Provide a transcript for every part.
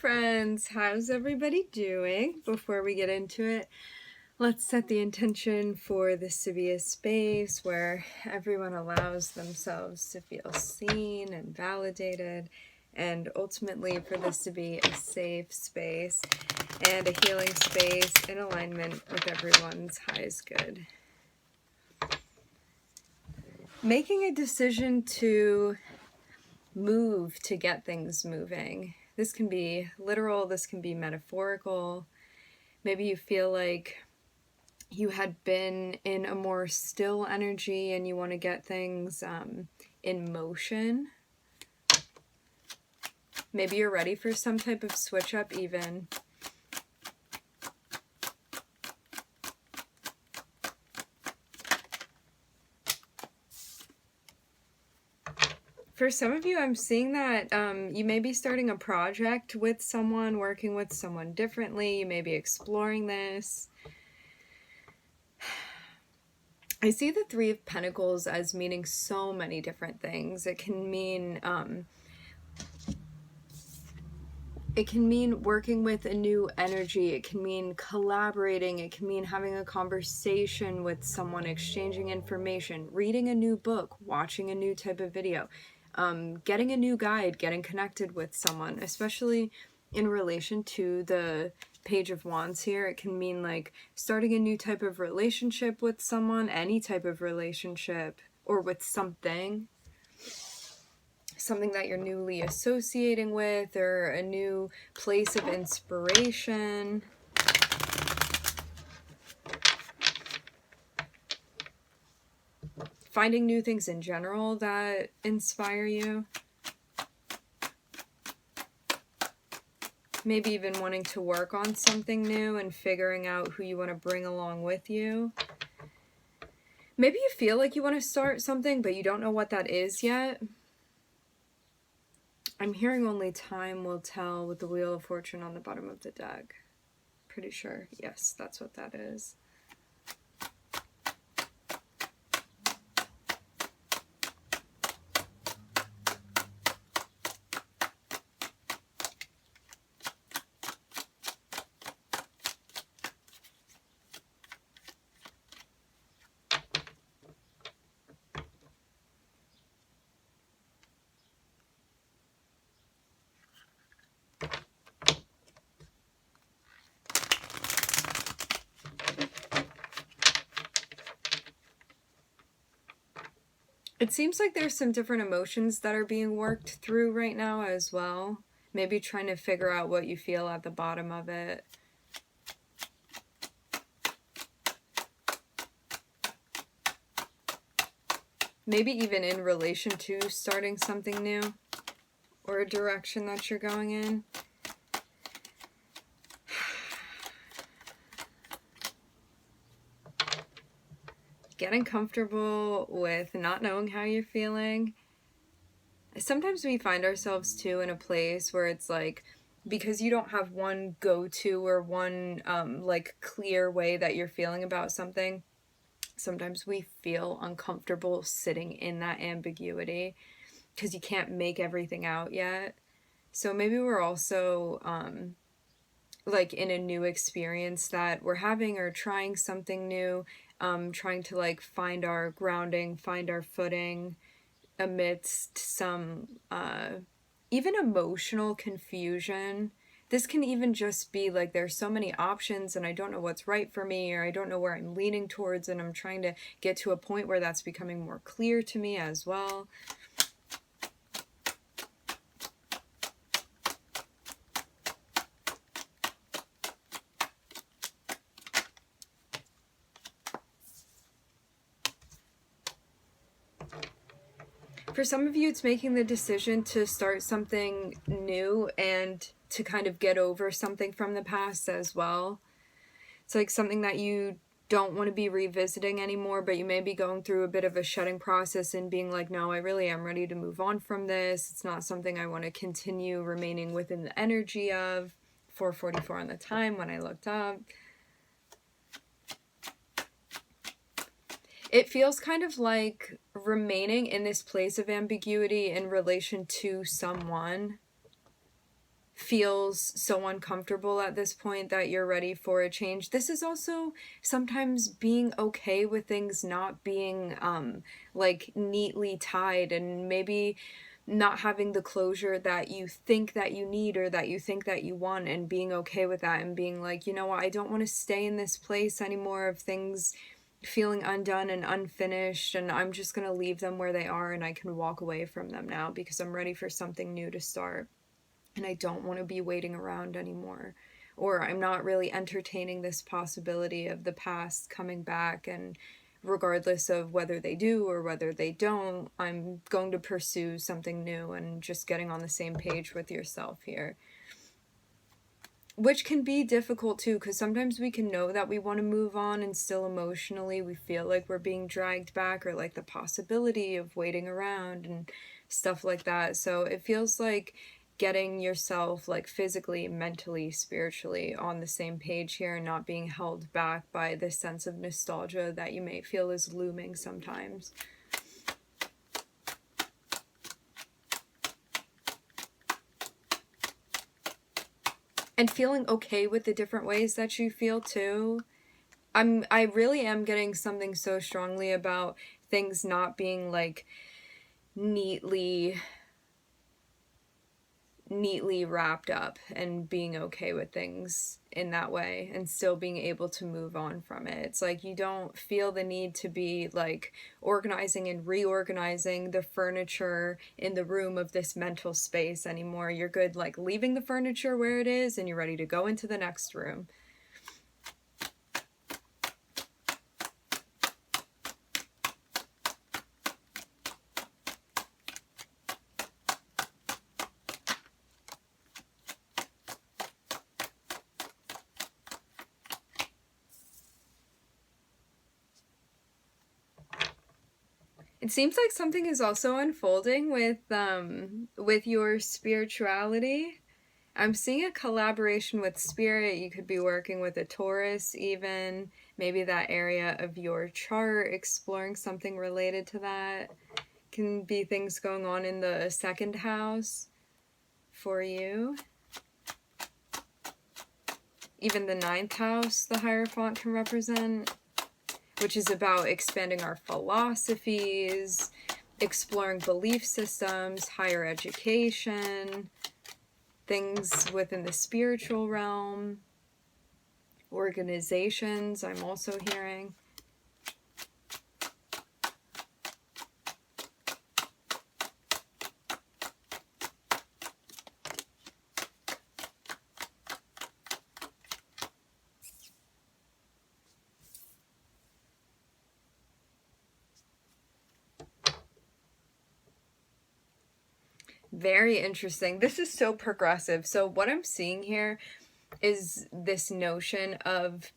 friends, how's everybody doing? Before we get into it, let's set the intention for this to be a space where everyone allows themselves to feel seen and validated, and ultimately for this to be a safe space and a healing space in alignment with everyone's highest good. Making a decision to move to get things moving. This can be literal, this can be metaphorical. Maybe you feel like you had been in a more still energy and you want to get things in motion. Maybe you're ready for some type of switch up even. For some of you, I'm seeing that you may be starting a project with someone, working with someone differently. You may be exploring this. I see the Three of Pentacles as meaning so many different things. It can mean working with a new energy. It can mean collaborating. It can mean having a conversation with someone, exchanging information, reading a new book, watching a new type of video, getting a new guide, getting connected with someone, especially in relation to the Page of Wands here. It can mean like starting a new type of relationship with someone, any type of relationship, or with something that you're newly associating with, or a new place of inspiration. Finding new things in general that inspire you. Maybe even wanting to work on something new and figuring out who you want to bring along with you. Maybe you feel like you want to start something, but you don't know what that is yet. I'm hearing only time will tell with the Wheel of Fortune on the bottom of the deck. Pretty sure. Yes, that's what that is. It seems like there's some different emotions that are being worked through right now as well. Maybe trying to figure out what you feel at the bottom of it. Maybe even in relation to starting something new or a direction that you're going in. Getting comfortable with not knowing how you're feeling. Sometimes we find ourselves too in a place where it's like, because you don't have one go-to or one like clear way that you're feeling about something, sometimes we feel uncomfortable sitting in that ambiguity because you can't make everything out yet. So maybe we're also like in a new experience that we're having or trying something new, trying to like find our grounding, find our footing amidst some even emotional confusion. This can even just be like there's so many options and I don't know what's right for me, or I don't know where I'm leaning towards, and I'm trying to get to a point where that's becoming more clear to me as well. For some of you, it's making the decision to start something new and to kind of get over something from the past as well. It's like something that you don't want to be revisiting anymore, but you may be going through a bit of a shedding process and being like, no, I really am ready to move on from this. It's not something I want to continue remaining within the energy of. 444 on the time when I looked up. It feels kind of like remaining in this place of ambiguity in relation to someone feels so uncomfortable at this point that you're ready for a change. This is also sometimes being okay with things not being like neatly tied, and maybe not having the closure that you think that you need or that you think that you want, and being okay with that and being like, you know what, I don't want to stay in this place anymore of things feeling undone and unfinished, and I'm just going to leave them where they are and I can walk away from them now because I'm ready for something new to start. And I don't want to be waiting around anymore. Or I'm not really entertaining this possibility of the past coming back, and regardless of whether they do or whether they don't, I'm going to pursue something new, and just getting on the same page with yourself here. Which can be difficult too, because sometimes we can know that we want to move on and still emotionally we feel like we're being dragged back, or like the possibility of waiting around and stuff like that. So it feels like getting yourself like physically, mentally, spiritually on the same page here, and not being held back by this sense of nostalgia that you may feel is looming sometimes. And feeling okay with the different ways that you feel too. I really am getting something so strongly about things not being like neatly wrapped up, and being okay with things in that way and still being able to move on from it. It's like you don't feel the need to be like organizing and reorganizing the furniture in the room of this mental space anymore. You're good like leaving the furniture where it is, and you're ready to go into the next room. It seems like something is also unfolding with your spirituality. I'm seeing a collaboration with spirit. You could be working with a Taurus even, maybe that area of your chart, exploring something related to that. Can be things going on in the second house for you. Even the ninth house the Hierophant can represent, which is about expanding our philosophies, exploring belief systems, higher education, things within the spiritual realm, organizations, I'm also hearing. Very interesting. This is so progressive. So what I'm seeing here is this notion of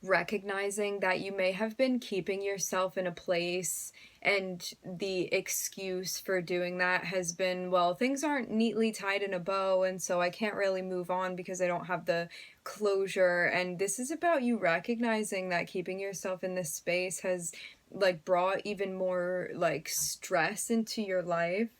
recognizing that you may have been keeping yourself in a place, and the excuse for doing that has been, well, things aren't neatly tied in a bow, and so I can't really move on because I don't have the closure. And this is about you recognizing that keeping yourself in this space has like brought even more like stress into your life,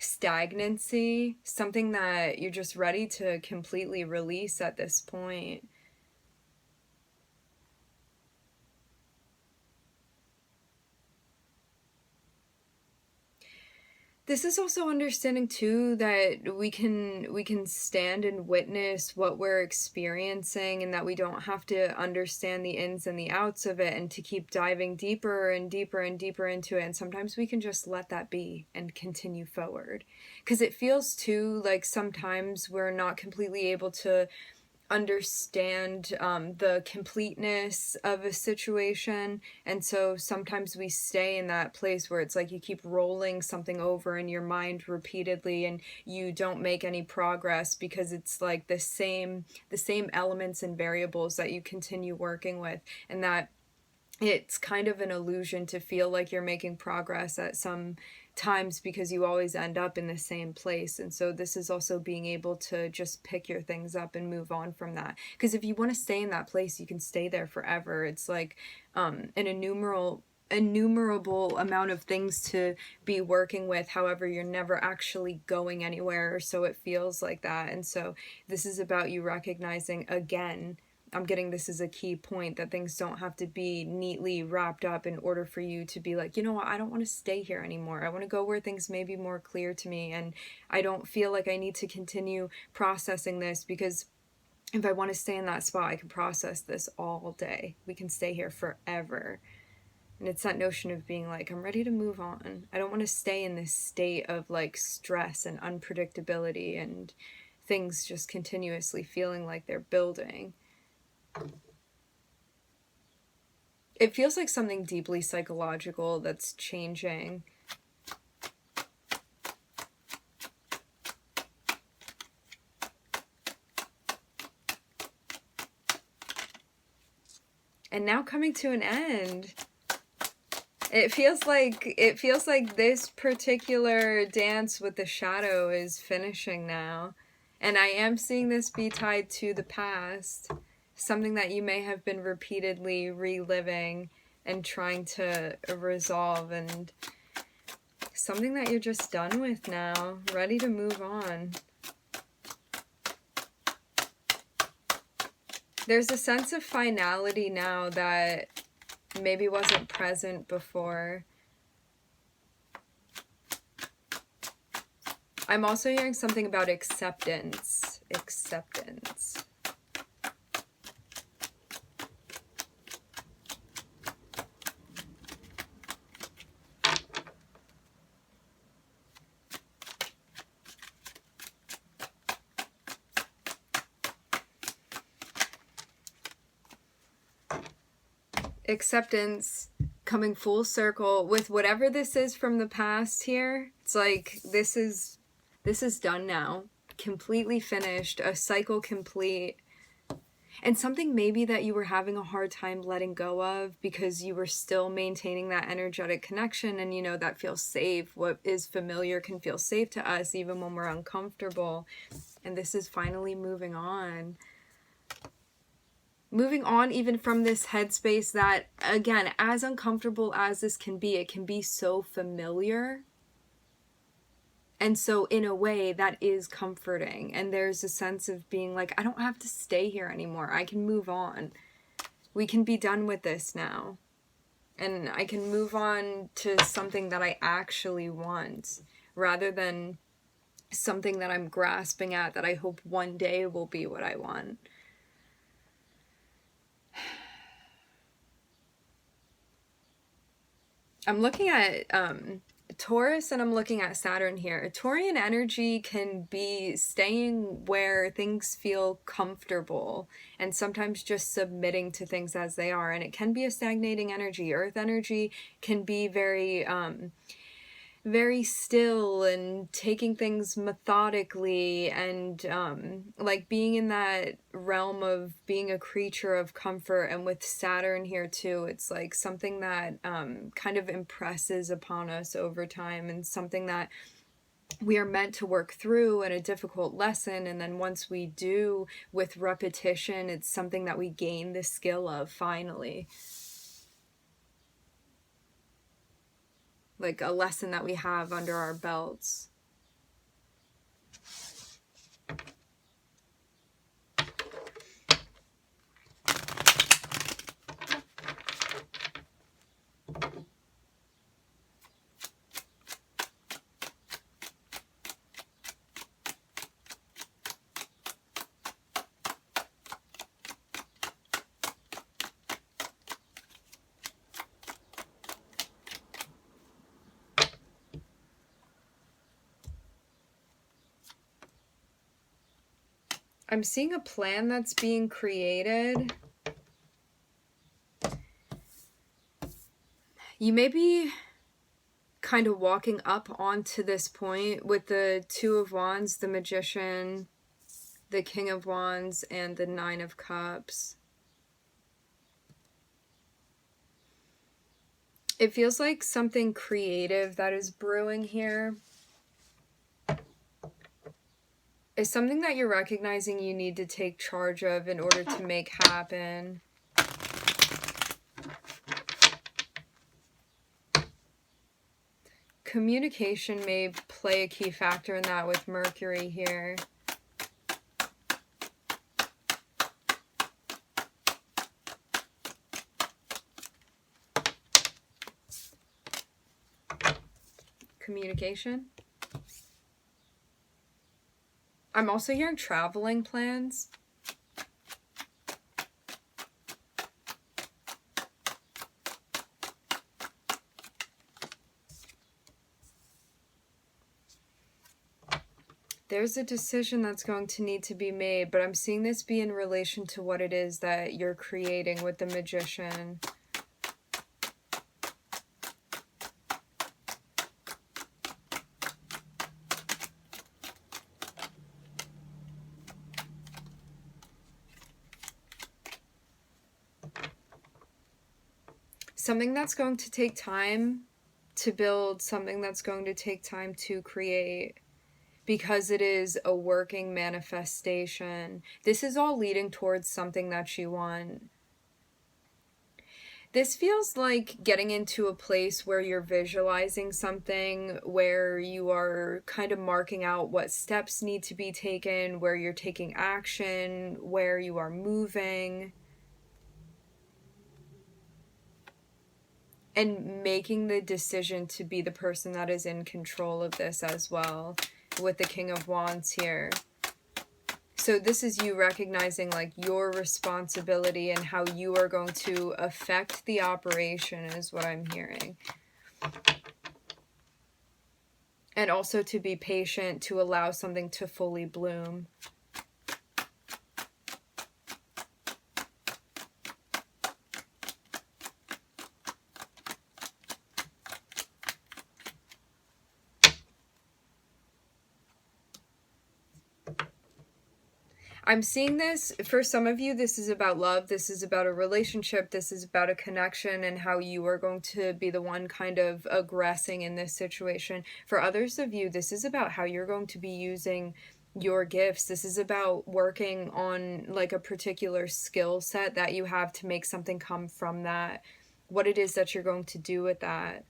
stagnancy, something that you're just ready to completely release at this point. This is also understanding too that we can stand and witness what we're experiencing, and that we don't have to understand the ins and the outs of it and to keep diving deeper and deeper and deeper into it. And sometimes we can just let that be and continue forward, because it feels too like sometimes we're not completely able to understand the completeness of a situation, and so sometimes we stay in that place where it's like you keep rolling something over in your mind repeatedly, and you don't make any progress because it's like the same elements and variables that you continue working with, and that it's kind of an illusion to feel like you're making progress at some times because you always end up in the same place. And so this is also being able to just pick your things up and move on from that, because if you want to stay in that place, you can stay there forever. It's like an innumerable innumerable amount of things to be working with. However, you're never actually going anywhere, so it feels like that. And so this is about you recognizing, again, I'm getting this is a key point, that things don't have to be neatly wrapped up in order for you to be like, you know what, I don't want to stay here anymore. I want to go where things may be more clear to me, and I don't feel like I need to continue processing this, because if I want to stay in that spot, I can process this all day. We can stay here forever. And it's that notion of being like, I'm ready to move on. I don't want to stay in this state of like stress and unpredictability and things just continuously feeling like they're building. It feels like something deeply psychological that's changing. And now coming to an end. It feels like this particular dance with the shadow is finishing now. And I am seeing this be tied to the past. Something that you may have been repeatedly reliving and trying to resolve, and something that you're just done with now, ready to move on. There's a sense of finality now that maybe wasn't present before. I'm also hearing something about acceptance. Acceptance. Acceptance coming full circle with whatever this is from the past here. It's like this is done now, completely finished, a cycle complete. And something maybe that you were having a hard time letting go of because you were still maintaining that energetic connection, and you know that feels safe. What is familiar can feel safe to us even when we're uncomfortable. And this is finally moving on. Moving on even from this headspace that, again, as uncomfortable as this can be, it can be so familiar. And so in a way that is comforting. And there's a sense of being like, I don't have to stay here anymore. I can move on. We can be done with this now. And I can move on to something that I actually want, rather than something that I'm grasping at that I hope one day will be what I want. I'm looking at Taurus and I'm looking at Saturn here. Taurian energy can be staying where things feel comfortable and sometimes just submitting to things as they are. And it can be a stagnating energy. Earth energy can be very still and taking things methodically, and like being in that realm of being a creature of comfort. And with Saturn here too, it's like something that kind of impresses upon us over time, and something that we are meant to work through, and a difficult lesson. And then once we do, with repetition, it's something that we gain the skill of finally. Like a lesson that we have under our belts. I'm seeing a plan that's being created. You may be kind of walking up onto this point with the Two of Wands, the Magician, the King of Wands, and the Nine of Cups. It feels like something creative that is brewing here. Is something that you're recognizing you need to take charge of in order to make happen. Communication may play a key factor in that with Mercury here. Communication. I'm also hearing traveling plans. There's a decision that's going to need to be made, but I'm seeing this be in relation to what it is that you're creating with the Magician. Something that's going to take time to build, something that's going to take time to create, because it is a working manifestation. This is all leading towards something that you want. This feels like getting into a place where you're visualizing something, where you are kind of marking out what steps need to be taken, where you're taking action, where you are moving, and making the decision to be the person that is in control of this as well, with the King of Wands here. So this is you recognizing like your responsibility and how you are going to affect the operation is what I'm hearing. And also to be patient, to allow something to fully bloom. I'm seeing this, for some of you, this is about love, this is about a relationship, this is about a connection and how you are going to be the one kind of aggressing in this situation. For others of you, this is about how you're going to be using your gifts. This is about working on like a particular skill set that you have to make something come from that, what it is that you're going to do with that.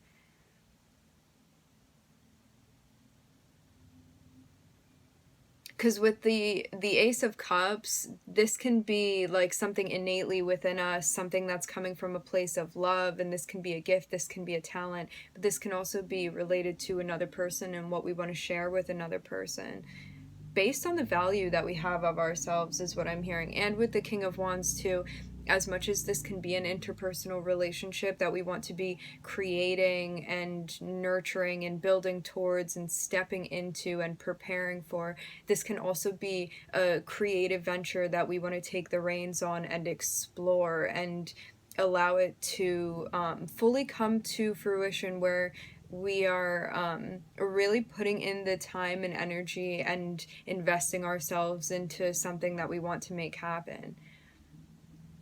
Because with the Ace of Cups, this can be like something innately within us, something that's coming from a place of love, and this can be a gift, this can be a talent, but this can also be related to another person and what we want to share with another person, based on the value that we have of ourselves is what I'm hearing. And with the King of Wands too, as much as this can be an interpersonal relationship that we want to be creating and nurturing and building towards and stepping into and preparing for, this can also be a creative venture that we want to take the reins on and explore and allow it to fully come to fruition, where we are really putting in the time and energy and investing ourselves into something that we want to make happen.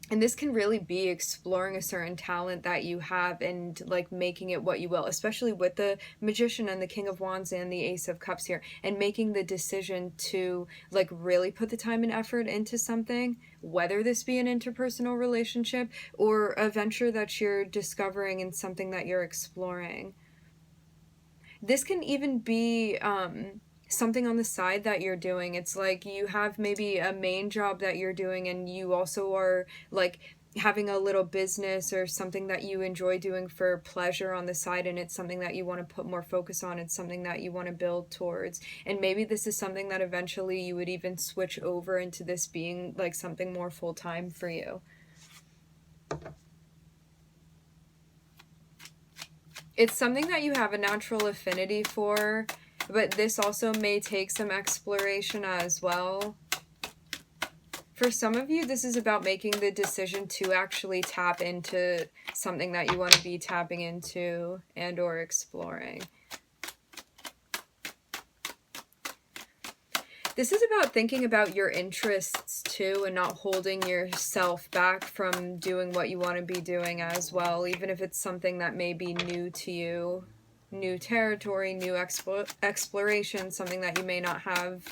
And this can really be exploring a certain talent that you have and like making it what you will, especially with the Magician and the King of Wands and the Ace of Cups here, and making the decision to like really put the time and effort into something, whether this be an interpersonal relationship or a venture that you're discovering and something that you're exploring. This can even be something on the side that you're doing. It's like you have maybe a main job that you're doing and you also are like having a little business or something that you enjoy doing for pleasure on the side, and it's something that you want to put more focus on. It's something that you want to build towards. And maybe this is something that eventually you would even switch over into this being like something more full-time for you. It's something that you have a natural affinity for, but this also may take some exploration as well. For some of you, this is about making the decision to actually tap into something that you want to be tapping into and or exploring. This is about thinking about your interests too and not holding yourself back from doing what you want to be doing as well, even if it's something that may be new to you. New territory, new exploration, something that you may not have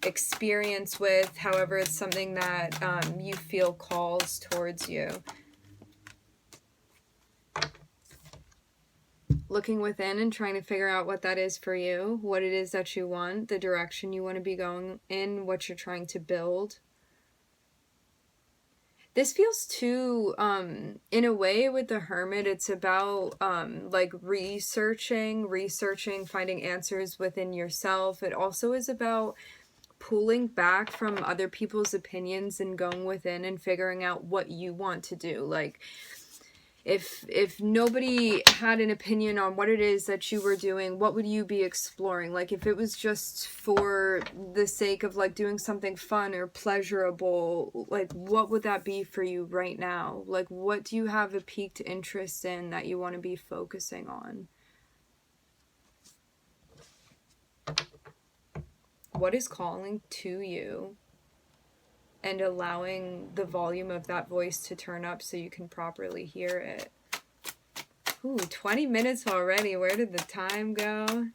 experience with. However, it's something that you feel calls towards you. looking within and trying to figure out what that is for you, what it is that you want, the direction you want to be going in, what you're trying to build. This feels too, in a way with the Hermit, it's about, like researching, finding answers within yourself. It also is about pulling back from other people's opinions and going within and figuring out what you want to do. Like, if nobody had an opinion on what it is that you were doing, what would you be exploring? Like, if it was just for the sake of like doing something fun or pleasurable, like what would that be for you right now? Like, what do you have a piqued interest in that you want to be focusing on? What is calling to you? And allowing the volume of that voice to turn up so you can properly hear it. Ooh, 20 minutes already. Where did the time go?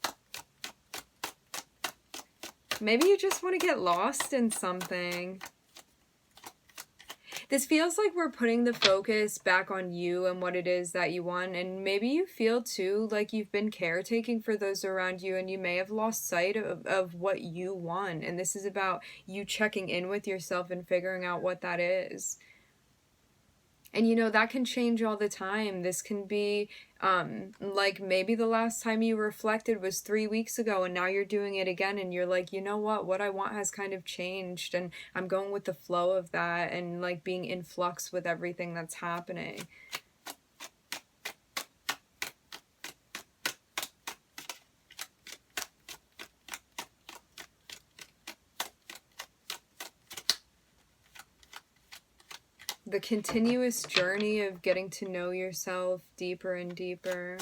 Maybe you just want to get lost in something. This feels like we're putting the focus back on you and what it is that you want. And maybe you feel too like you've been caretaking for those around you and you may have lost sight of what you want. And this is about you checking in with yourself and figuring out what that is. And you know, that can change all the time. This can be like maybe the last time you reflected was 3 weeks ago and now you're doing it again and you're like, you know what I want has kind of changed and I'm going with the flow of that and like being in flux with everything that's happening. The continuous journey of getting to know yourself deeper and deeper.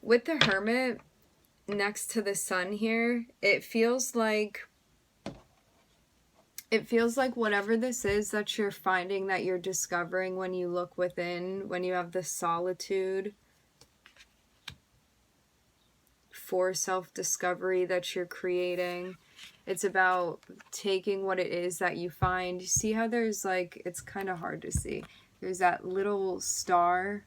With the Hermit next to the Sun here, it feels like whatever this is that you're finding, that you're discovering when you look within, when you have the solitude for self-discovery that you're creating, it's about taking what it is that you find. You see how there's like, it's kind of hard to see. There's that little star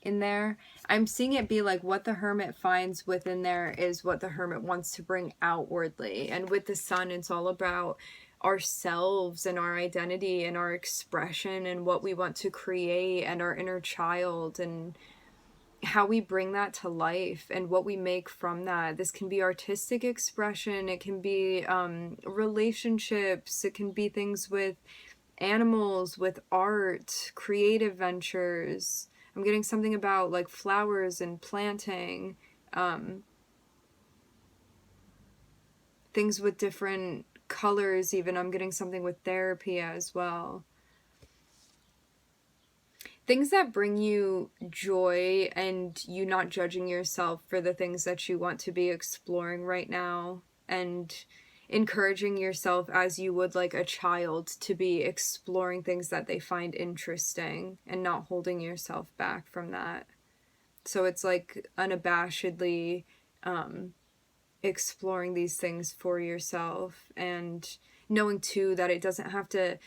in there. I'm seeing it be like what the Hermit finds within there is what the Hermit wants to bring outwardly. And with the Sun, it's all about ourselves and our identity and our expression and what we want to create and our inner child and how we bring that to life and what we make from that. This can be artistic expression, it can be relationships, it can be things with animals, with art, creative ventures. I'm getting something about like flowers and planting, things with different colors even. I'm getting something with therapy as well. Things that bring you joy and you not judging yourself for the things that you want to be exploring right now, and encouraging yourself as you would like a child to be exploring things that they find interesting and not holding yourself back from that. So it's like unabashedly exploring these things for yourself and knowing too that it doesn't have to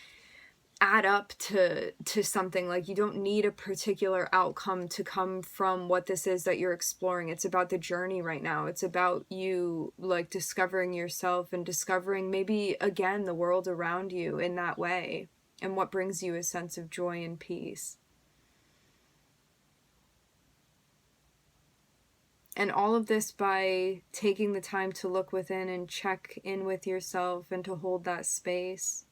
add up to something. Like, you don't need a particular outcome to come from what this is that you're exploring. It's about the journey right now. It's about you like discovering yourself and discovering maybe again the world around you in that way and what brings you a sense of joy and peace. And all of this by taking the time to look within and check in with yourself and to hold that space.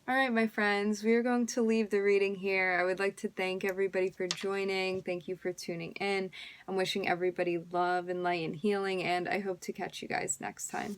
All right, my friends, we are going to leave the reading here. I would like to thank everybody for joining. Thank you for tuning in. I'm wishing everybody love and light and healing, and I hope to catch you guys next time.